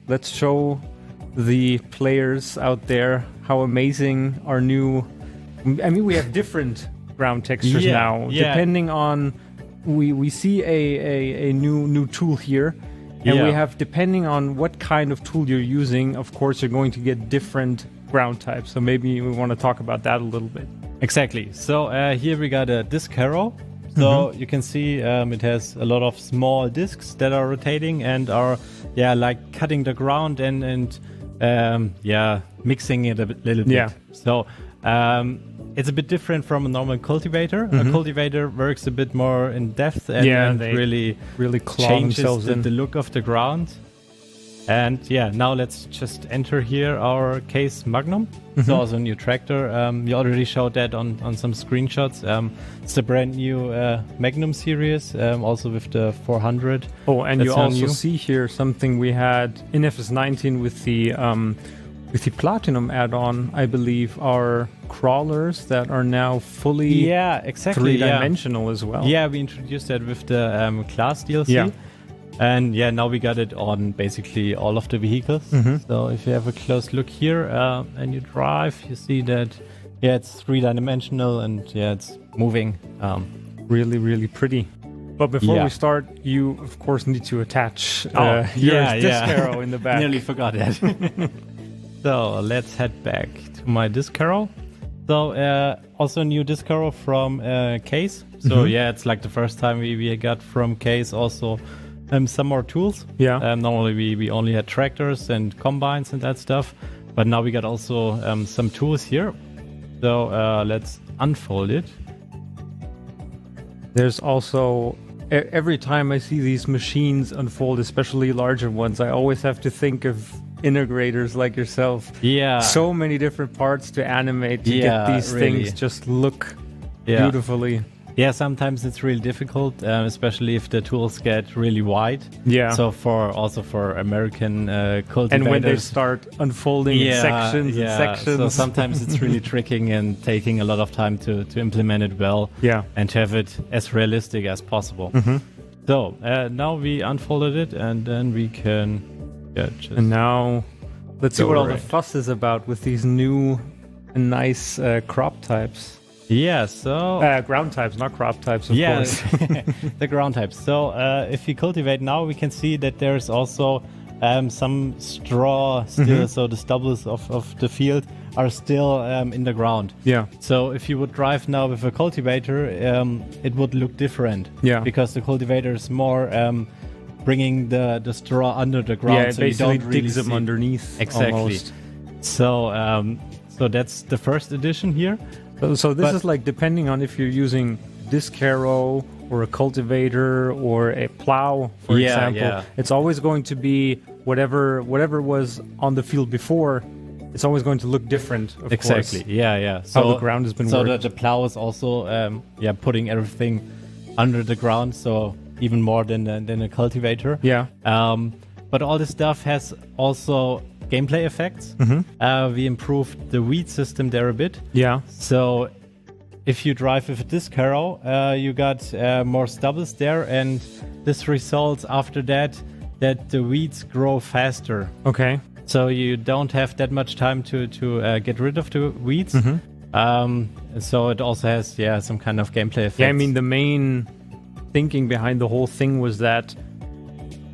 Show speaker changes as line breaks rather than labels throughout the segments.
let's show the players out there how amazing our new... I mean, we have different ground textures now, depending on... We see a new tool here, and we have, depending on what kind of tool you're using, of course, you're going to get different ground types. So maybe we want to talk about that a little bit.
Exactly. So here we got a disc harrow. So you can see it has a lot of small discs that are rotating and are like cutting the ground and mixing it a little bit.
Yeah.
So it's a bit different from a normal cultivator. A cultivator works a bit more in depth and really changes the look of the ground. And now let's just enter here our Case Magnum. It's also a new tractor. We already showed that on some screenshots. It's the brand new Magnum series, also with the 400.
Oh, and you also see here something we had in FS19 with the Platinum add-on, I believe, are crawlers that are now fully three-dimensional as well.
Yeah, we introduced that with the class DLC.
Yeah.
And now we got it on basically all of the vehicles. So if you have a close look here and you drive, you see that it's three-dimensional and it's moving.
Really, really pretty. But before we start, you of course need to attach your disc harrow in the back.
Nearly forgot that. So let's head back to my disc harrow. So also a new disc harrow from Case. So it's like the first time we got from Case also some more tools. Normally we only had tractors and combines and that stuff, but now we got also some tools here. So let's unfold it.
There's also, every time I see these machines unfold, especially larger ones, I always have to think of integrators like yourself. So many different parts to animate to get these things just look beautifully.
Yeah, sometimes it's really difficult, especially if the tools get really wide. So for American cultivators.
And when they start unfolding in sections and sections.
So sometimes it's really tricking and taking a lot of time to implement it well. And to have it as realistic as possible. So now we unfolded it and then we can just...
And now let's see what all the fuss is about with these new and nice crop types.
So...
ground types, not crop types, of course.
The ground types. So if we cultivate now, we can see that there's also some straw still. So the stubbles of the field are still in the ground. So if you would drive now with a cultivator, it would look different. Because the cultivator is more bringing the straw under the ground.
It basically digs them underneath.
Exactly.
Almost.
So that's the first edition here.
So this is like depending on if you're using disc harrow or a cultivator or a plow, for example. It's always going to be whatever was on the field before. It's always going to look different, of course.
So
how the ground has been worked.
So the plow is also putting everything under the ground, so even more than a cultivator. But all this stuff has also gameplay effects. We improved the weed system there a bit. So if you drive with a disc harrow, you got more stubbles there, and this results after that the weeds grow faster. So you don't have that much time to get rid of the weeds. So it also has some kind of gameplay effects.
I mean, the main thinking behind the whole thing was that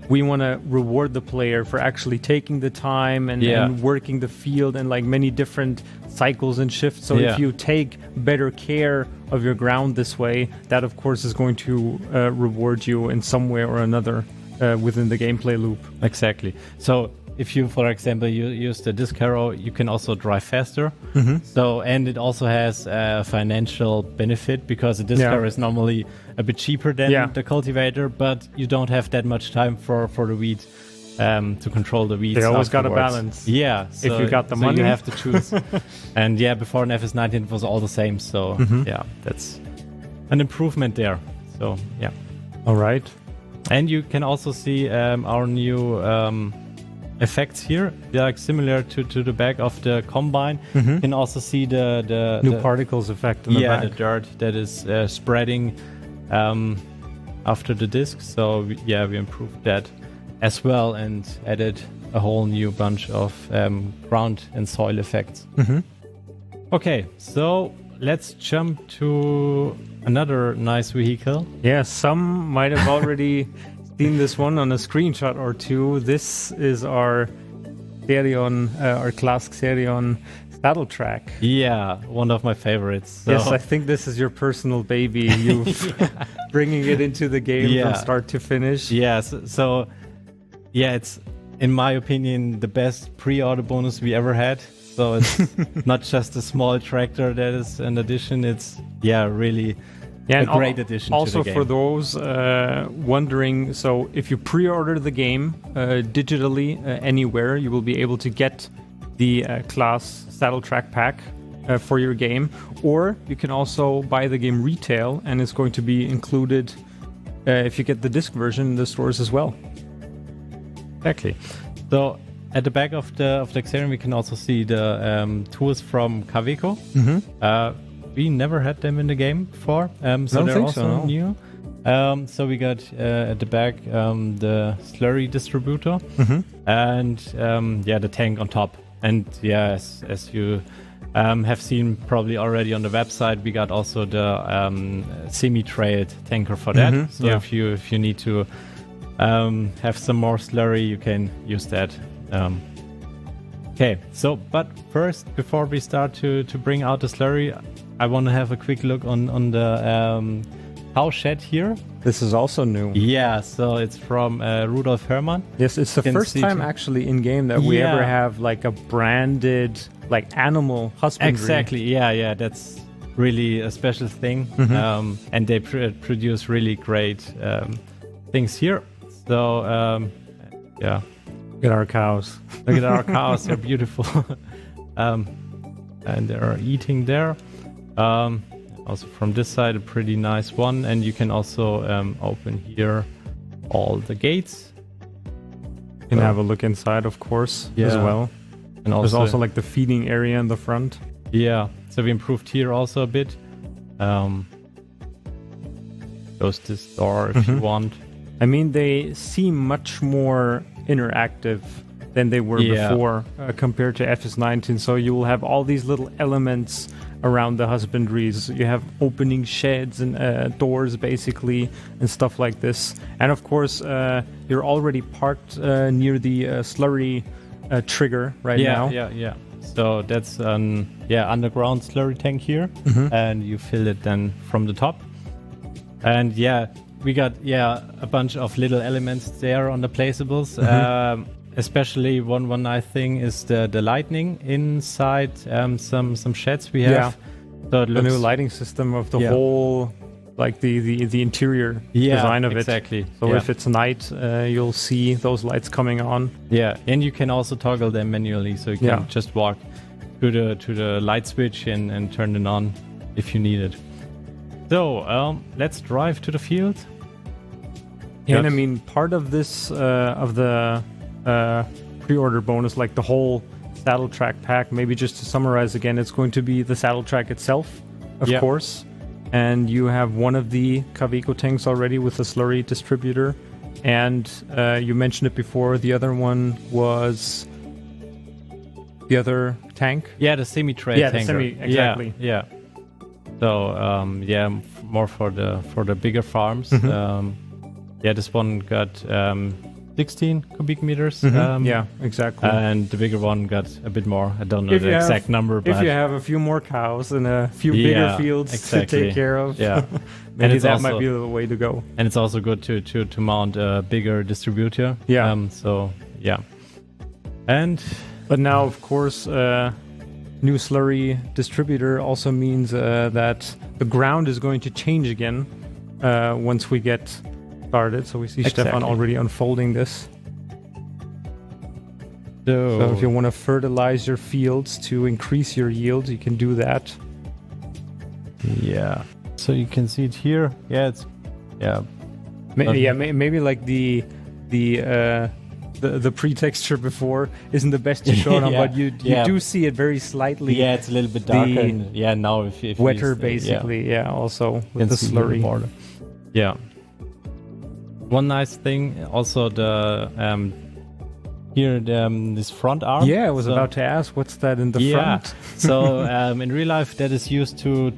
we want to reward the player for actually taking the time and working the field and like many different cycles and shifts. So if you take better care of your ground this way, that of course is going to reward you in some way or another within the gameplay loop.
Exactly. So if you, for example, you use the disc harrow, you can also drive faster. So, and it also has a financial benefit because the disc harrow is normally a bit cheaper than the cultivator, but you don't have that much time for the weed to control the weeds.
They always got
afterwards.
a balance.
So,
if you got the money,
you have to choose. And before in FS19 it was all the same. So that's an improvement there. So
all right.
And you can also see our new effects here, like similar to the back of the combine. You can also see the
new particles effect in the back.
The dirt that is spreading after the disc. So we improved that as well and added a whole new bunch of ground and soil effects. Okay, so let's jump to another nice vehicle.
Yeah, some might have already seen this one on a screenshot or two. This is our Xerion, our class Xerion saddle track.
Yeah, one of my favorites. So.
Yes, I think this is your personal baby. You bringing it into the game from start to finish.
Yes, so yeah, it's in my opinion the best pre-order bonus we ever had. So it's not just a small tractor that is an addition. It's really a great addition to the game.
Also for those wondering, so if you pre-order the game digitally anywhere, you will be able to get the class saddle track pack for your game, or you can also buy the game retail, and it's going to be included if you get the disc version in the stores as well.
Exactly. So at the back of the Xerion, we can also see the tools from Kaweco. We never had them in the game before, so they're also new. So we got at the back the slurry distributor and the tank on top. And as you have seen probably already on the website, we got also the semi-trailed tanker for that. So if you need to have some more slurry, you can use that. Okay, so but first, before we start to bring out the slurry, I want to have a quick look on the cow shed here.
This is also new.
Yeah, so it's from Rudolf Herrmann.
Yes, it's the first time actually in game that we ever have like a branded like animal husbandry.
Exactly. Yeah, that's really a special thing. And they produce really great things here. So
Look at our cows.
Look at our cows. They're beautiful. And they're eating there. Also from this side, a pretty nice one. And you can also open here all the gates.
You can have a look inside, of course, as well. And there's also like the feeding area in the front.
Yeah, so we improved here also a bit. Close this door if you want.
I mean, they seem much more interactive than they were before compared to FS19. So you will have all these little elements around the husbandries. You have opening sheds and doors basically and stuff like this. And of course, you're already parked near the slurry trigger now.
Yeah. So that's an underground slurry tank here, and you fill it then from the top. And we got a bunch of little elements there on the placeables. Especially one nice thing is the lighting inside some sheds we have. So it looks,
the new lighting system of the whole, like the interior design of it.
Exactly.
So if it's night, you'll see those lights coming on.
Yeah, and you can also toggle them manually, so you can just walk to the light switch and turn it on if you need it. So let's drive to the field.
And I mean, part of this of the pre-order bonus, like the whole saddle track pack, maybe just to summarize again, it's going to be the saddle track itself, of course, and you have one of the Kaweco tanks already with the slurry distributor, and you mentioned it before, the other one was the other tank.
The semi-tray tanker.
Exactly.
Yeah. So more for the bigger farms. This one got 16 cubic meters.
Exactly.
And the bigger one got a bit more. I don't know the exact number, but
if you have a few more cows and a few bigger fields to take care of, maybe that might be the way to go.
And it's also good to mount a bigger distributor.
But now, of course, new slurry distributor also means that the ground is going to change again once we get started. So we see Stefan already unfolding this. So if you want to fertilize your fields to increase your yield, you can do that.
Yeah. So you can see it here.
Maybe like the pre-texture before isn't the best to show on, but you do see it very slightly.
Yeah, it's a little bit darker. And, now if
wetter basically. Also with the slurry.
Yeah. One nice thing, also the here this front arm.
Yeah, I was about to ask, what's that in the front?
So in real life, that is used to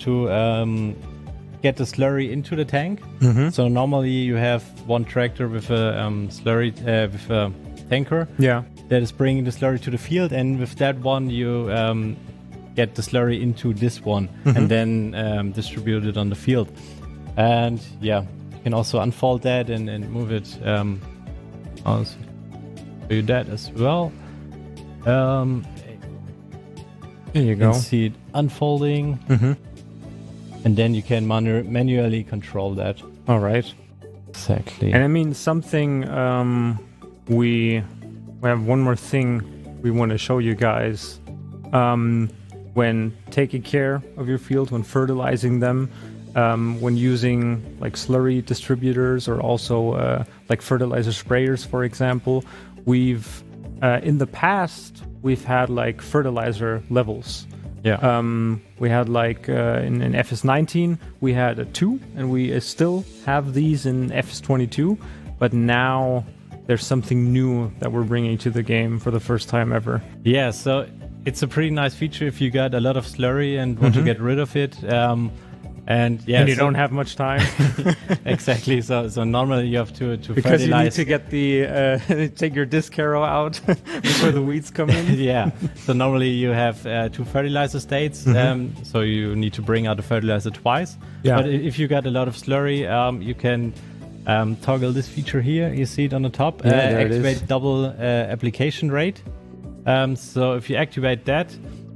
get the slurry into the tank. So normally you have one tractor with a slurry with a tanker.
Yeah,
that is bringing the slurry to the field, and with that one you get the slurry into this one and then distribute it on the field. And yeah, you can also unfold that and move it. I'll show you that as well. There
you go.
You can see it unfolding, and then you can manually control that.
All right.
Exactly.
And I mean, something we have one more thing we want to show you guys. When taking care of your field, when fertilizing them, when using like slurry distributors or also like fertilizer sprayers, for example, we've in the past we've had like fertilizer levels.
Yeah.
We had like in FS19 we had a 2, and we still have these in FS22, but now there's something new that we're bringing to the game for the first time ever.
Yeah, so it's a pretty nice feature if you got a lot of slurry and want to get rid of it. And
you don't have much time.
Exactly. So normally you have to
because
fertilize.
You need to get the take your disc harrow out before the weeds come in.
Yeah. So normally you have 2 fertilizer states. So you need to bring out the fertilizer twice.
Yeah.
But if you got a lot of slurry, you can toggle this feature here. You see it on the top. Activate double application rate. So if you activate that,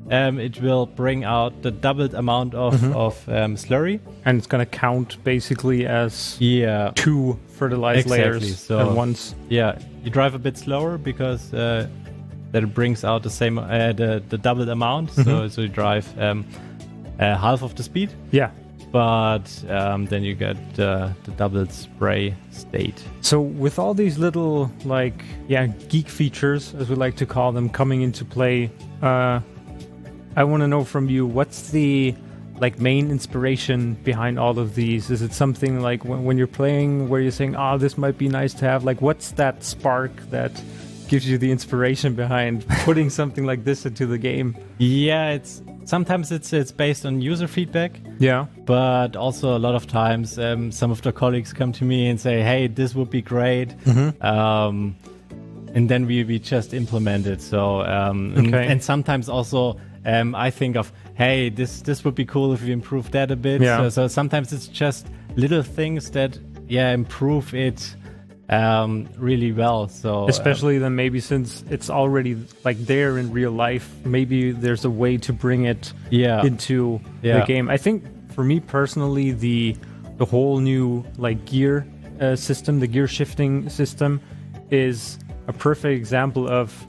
it will bring out the doubled amount of slurry.
And it's going to count basically as 2 fertilized layers
so,
at once.
Yeah, you drive a bit slower because that it brings out the same the doubled amount. So you drive half of the speed.
Yeah.
But then you get the doubled spray state.
So with all these little geek features, as we like to call them, coming into play, I want to know from you, what's the main inspiration behind all of these? Is it something like when you're playing where you're saying, oh, this might be nice to have? Like, what's that spark that gives you the inspiration behind putting something like this into the game?
Yeah, sometimes it's based on user feedback.
Yeah.
But also a lot of times some of the colleagues come to me and say, hey, this would be great. And then we just implement it. So and sometimes also I think of, hey, this would be cool if we improve that a bit.
Yeah.
So sometimes it's just little things that improve it really well. So
especially then maybe since it's already there in real life, maybe there's a way to bring it into the game. I think for me personally, the whole new gear system, the gear shifting system, is a perfect example of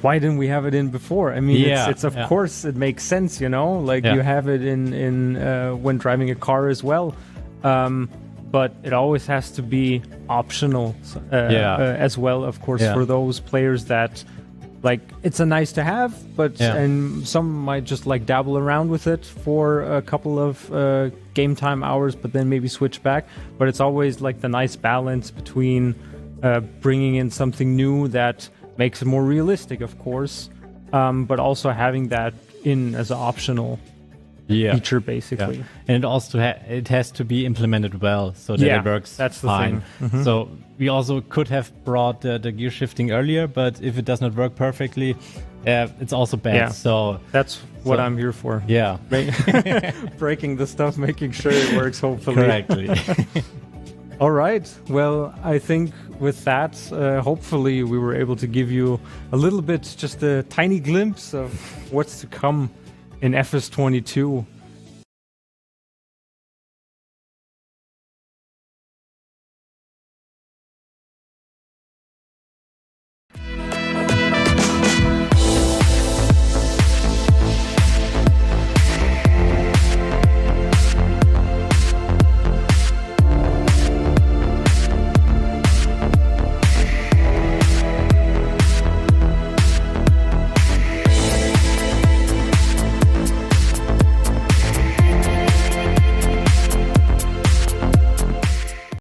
why didn't we have it in before? I mean, it's of course it makes sense, you have it in when driving a car as well. But it always has to be optional as well, of course, for those players that it's a nice to have, but and some might just dabble around with it for a couple of game time hours, but then maybe switch back. But it's always the nice balance between bringing in something new that makes it more realistic, of course, but also having that in as an optional feature, basically.
Yeah. And it also it has to be implemented well so that it works
that's the
fine.
Thing.
So we also could have brought the gear shifting earlier, but if it does not work perfectly, it's also bad.
Yeah.
So
that's what I'm here for.
Yeah.
Breaking the stuff, making sure it works, hopefully.
Correctly.
All right. Well, I think with that, hopefully we were able to give you a little bit, just a tiny glimpse of what's to come in FS22.